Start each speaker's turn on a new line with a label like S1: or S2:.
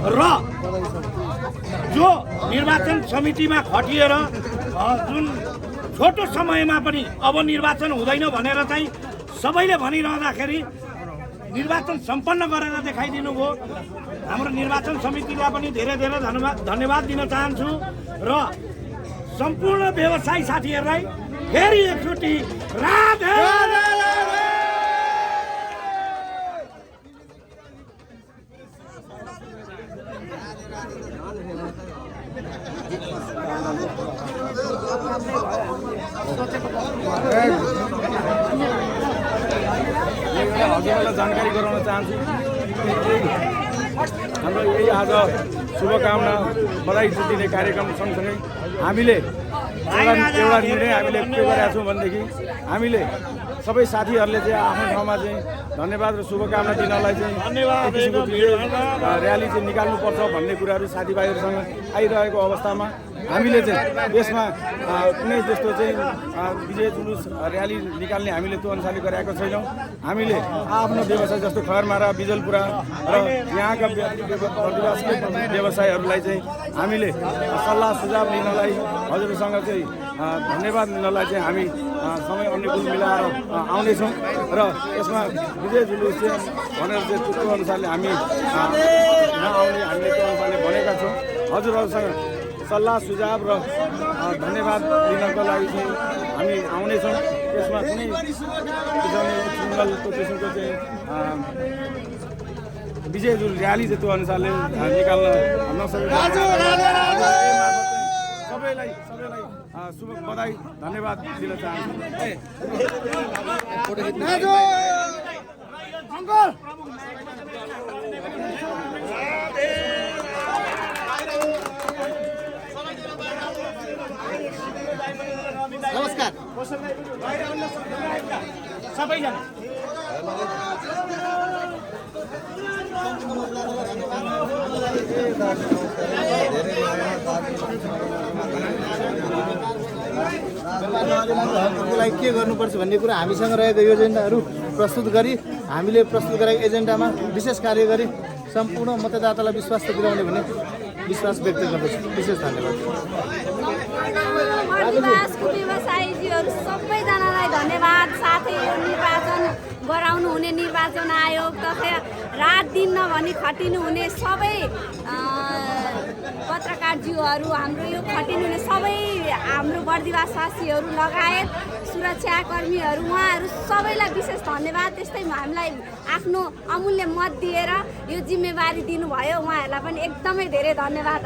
S1: र जो निर्वाचन समितिमा खटिएर जुन छोटो समयमा पनि अब निर्वाचन हुँदैन भनेर चाहिँ सबैले भनिरहँदाखेरि निर्वाचन सम्पन्न गरेर देखाइदिनु भयो। हाम्रो निर्वाचन समितिलाई पनि धेरै धेरै धन्यवाद दिन चाहन्छु र सम्पूर्ण व्यवसायी साथीहरूलाई फेरि एकचोटि राधे
S2: हजुरलाई जानकारी गराउन चाहन्छु। हाम्रो यही आज शुभकामना बधाई दिने कार्यक्रम सँगसँगै हामीले एउटा निर्णय हामीले के गरेका छौँ भनेदेखि हामीले सबै साथीहरूले चाहिँ आफ्नो ठाउँमा चाहिँ धन्यवाद र शुभकामना दिनलाई चाहिँ एक किसिमको र्याली चाहिँ निकाल्नुपर्छ भन्ने कुराहरू साथीभाइहरूसँग आइरहेको अवस्थामा हामीले चाहिँ यसमा कुनै जस्तो चाहिँ विजय जुलुस र्याली निकाल्ने हामीले त्यो अनुसारले गरेका छैनौँ। हामीले आफ्नो व्यवसाय जस्तो खरमारा बिजलपुरा र यहाँका प्रतिवासी व्यवसायहरूलाई चाहिँ हामीले सल्लाह सुझाव लिनलाई हजुरसँग चाहिँ धन्यवाद दिनलाई चाहिँ हामी समय अनुकूल मिलाएर आउनेछौँ र यसमा विजय जुलुस चाहिँ भनेर चाहिँ त्यो अनुसारले हामी नआउने हामीले त्यो अनुसारले भनेका छौँ। हजुरहरूसँग सल्लाह सुझाव र धन्यवाद दिनको लागि चाहिँ हामी आउनेछौँ। त्यसमा कुनै सिङ्गलको किसिमको चाहिँ विजय जुन र्याली चाहिँ त्यो अनुसारले निकाल्न नसकेको सबैलाई शुभ बधाई धन्यवाद दिन चाहन्छु।
S1: नमस्कार सबैजना
S3: लागि के गर्नुपर्छ भन्ने कुरा हामीसँग रहेको एजेन्डाहरू प्रस्तुत गरी हामीले प्रस्तुत गरेको एजेन्डामा विशेष कार्य गरी सम्पूर्ण मतदातालाई विश्वास दिलाउने भन्ने विश्वास व्यक्त गर्दछु। विशेष धन्यवाद।
S4: व्यवसायीजीहरू सबैजनालाई धन्यवाद। साथै यो निर्वाचन गराउनु हुने निर्वाचन आयोग तथा रात दिन नभनी खटिनु हुने सबै पत्रकारज्यूहरू हाम्रो यो खटिनु हुने सबै हाम्रो बर्दिवासवासीहरू लगायत सुरक्षाकर्मीहरू उहाँहरू सबैलाई विशेष धन्यवाद। त्यस्तै हामीलाई आफ्नो अमूल्य मत दिएर यो जिम्मेवारी दिनुभयो उहाँहरूलाई पनि एकदमै धेरै धन्यवाद।